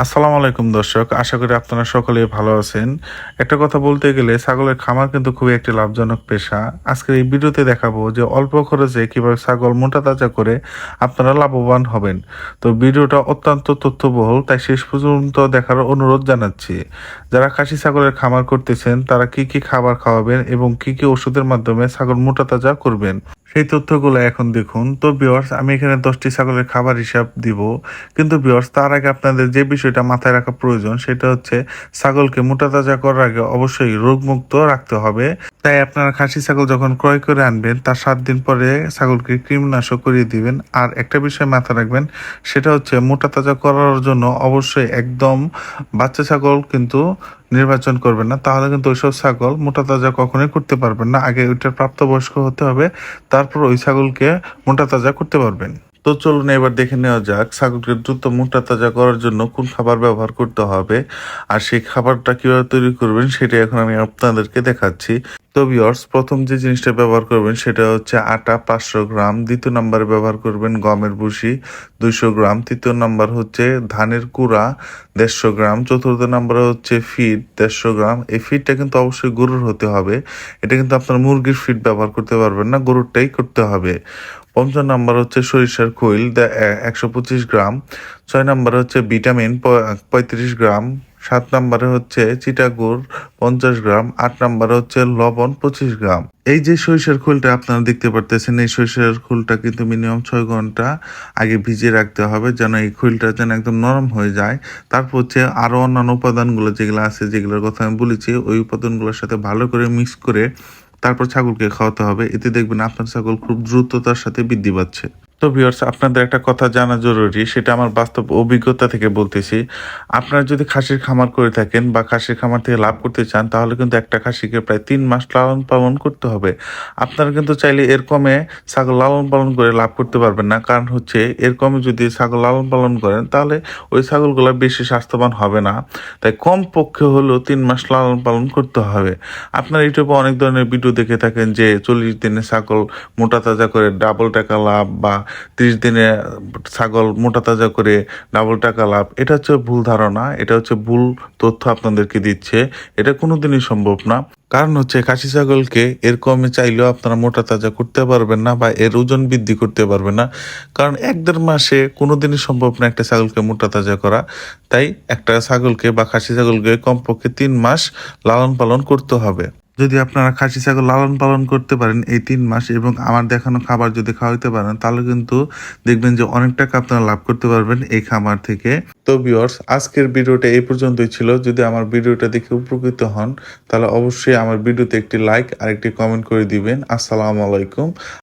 আসসালামু আলাইকুম দর্শক, আশা করি আপনারা সকলেই ভালো আছেন। একটা কথা বলতে গেলে ছাগলের খামার কিন্তু খুবই একটি লাভজনক পেশা। আজকের এই ভিডিওতে দেখাবো যে অল্প খরচে কিভাবে ছাগল মোটা তাজা করে আপনারা লাভবান হবেন। তো ভিডিওটা অত্যন্ত তথ্যবহুল, তাই শেষ পর্যন্ত দেখার অনুরোধ জানাচ্ছি। যারা খাসি ছাগলের খামার করতেছেন তারা কি কি খাবার খাওয়াবেন এবং কি কি ওষুধের মাধ্যমে ছাগল মোটা তাজা করবেন, সেই তথ্যগুলো এখন দেখুন। তো ভিউয়ার্স, আমি এখানে 10টি ছাগলের খাবার হিসাব দিব, কিন্তু ভিউয়ার্স তার আগে আপনাদের যে বিষয়টা মাথায় রাখা প্রয়োজন সেটা হচ্ছে ছাগলকে মোটা তাজা করার আগে অবশ্যই রোগমুক্ত রাখতে হবে। তাই আপনারা খাসি ছাগল যখন ক্রয় করে আনবেন তার 7 দিন পরে ছাগলকে কৃমিনাশক করিয়ে দিবেন। আর একটা বিষয় মাথায় রাখবেন, সেটা হচ্ছে মোটা তাজা করার জন্য অবশ্যই একদম বাচ্চা ছাগল কিন্তু নির্বাচন করবেন না, তাহলে কিন্তু ওইসব ছাগল মোটা তাজা কখনোই করতে পারবেন না। আগে ওইটার প্রাপ্তবয়স্ক হতে হবে, তারপর ওই ছাগলকে মোটা তাজা করতে পারবেন। তো চলুন এবার দেখে নেওয়া যাক ছাগলকে দ্রুত মোটা তাজা করার জন্য কোন খাবার ব্যবহার করতে হবে, আর সেই খাবারটা কিভাবে তৈরি করবেন সেটা এখন আমি আপনাদেরকে দেখাচ্ছি। তো ভিউয়ার্স, প্রথম যে জিনিসটা ব্যবহার করবেন সেটা হচ্ছে আটা 500 গ্রাম, দ্বিতীয় নম্বরে ব্যবহার করবেন গমের ভুসি 200 গ্রাম, তৃতীয় নম্বর হচ্ছে ধানের কুড়া 150 গ্রাম, চতুর্থ নম্বরে হচ্ছে ফিড 150 গ্রাম। এই ফিডটা কিন্তু অবশ্যই গরুর হতে হবে, এটা কিন্তু আপনার মুরগির ফিড ব্যবহার করতে পারবেন না, গরুরটাই করতে হবে। পঞ্চম নাম্বার হচ্ছে সরিষার খৈল 125 গ্রাম, 6 নম্বরে হচ্ছে ভিটামিন 35 গ্রাম, 7 নম্বরে হচ্ছে চিটাগুড় 50 গ্রাম, 8 নম্বরে হচ্ছে লবণ 25 গ্রাম। এই যে সরিষার খোলটা আপনারা দেখতে পারতেছেন, এই সরিষার খোলটা কিন্তু মিনিমাম 6 ঘন্টা আগে ভিজিয়ে রাখতে হবে, যেন এই খোলটা যেন একদম নরম হয়ে যায়। তারপর হচ্ছে আরো অন্যান্য উপাদানগুলো যেগুলো আছে, যেগুলোর কথা আমি বলেছি, ওই উপাদানগুলোর সাথে ভালো করে মিক্স করে তারপর ছাগলকে খাওয়াতে হবে। এতে দেখবেন আপনার ছাগল খুব দ্রুততার সাথে বৃদ্ধি পাচ্ছে। তো ভিউয়ার্স, আপনাদের একটা কথা জানা জরুরি, সেটা আমার বাস্তব অভিজ্ঞতা থেকে বলতেছি। আপনারা যদি খাসির খামার করে থাকেন বা খাসির খামার থেকে লাভ করতে চান, তাহলে কিন্তু একটা খাসিকে প্রায় 3 মাস লালন পালন করতে হবে। আপনারা কিন্তু চাইলে এর কমে ছাগল লালন পালন করে লাভ করতে পারবেন না, কারণ হচ্ছে এর কমে যদি ছাগল লালন পালন করেন তাহলে ওই ছাগলগুলো বেশি স্বাস্থ্যবান হবে না। তাই কম পক্ষে হলেও 3 মাস লালন পালন করতে হবে। আপনারা ইউটিউবে অনেক ধরনের ভিডিও দেখে থাকেন যে 40 দিনে ছাগল মোটা তাজা করে ডাবল টাকা লাভ, বা 30 দিনে ছাগল মোটা তাজা করে ডাবল টাকা লাভ। এটা হচ্ছে ভুল ধারণা, এটা হচ্ছে ভুল তথ্য আপনাদেরকে দিচ্ছে। এটা কোনোদিনই সম্ভব না। কারণ হচ্ছে খাসি ছাগলকে এর কমে চাইলেও আপনারা মোটা তাজা করতে পারবেন না, বা এর ওজন বৃদ্ধি করতে পারবেন না, কারণ 1-1.5 মাসে কোনোদিনই সম্ভব না একটা ছাগলকে মোটা তাজা করা। তাই একটা ছাগলকে বা খাসি ছাগলকে কমপক্ষে 3 মাস লালন পালন করতে হবে। যদি আপনারা খাসি ছাগল লালন পালন করতে পারেন এই 3 মাস এবং আমার দেখানো খাবার যদি খাওয়াইতে পারেন, তাহলে কিন্তু দেখবেন যে অনেক টাকা আপনারা লাভ করতে পারবেন এই খামার থেকে। তো ভিউয়ার্স, আজকের ভিডিওটা এই পর্যন্তই ছিল। যদি আমার ভিডিওটা দেখে উপকৃত হন, তাহলে অবশ্যই আমার ভিডিওতে একটি লাইক আর একটি কমেন্ট করে দিবেন। আসসালামু আলাইকুম।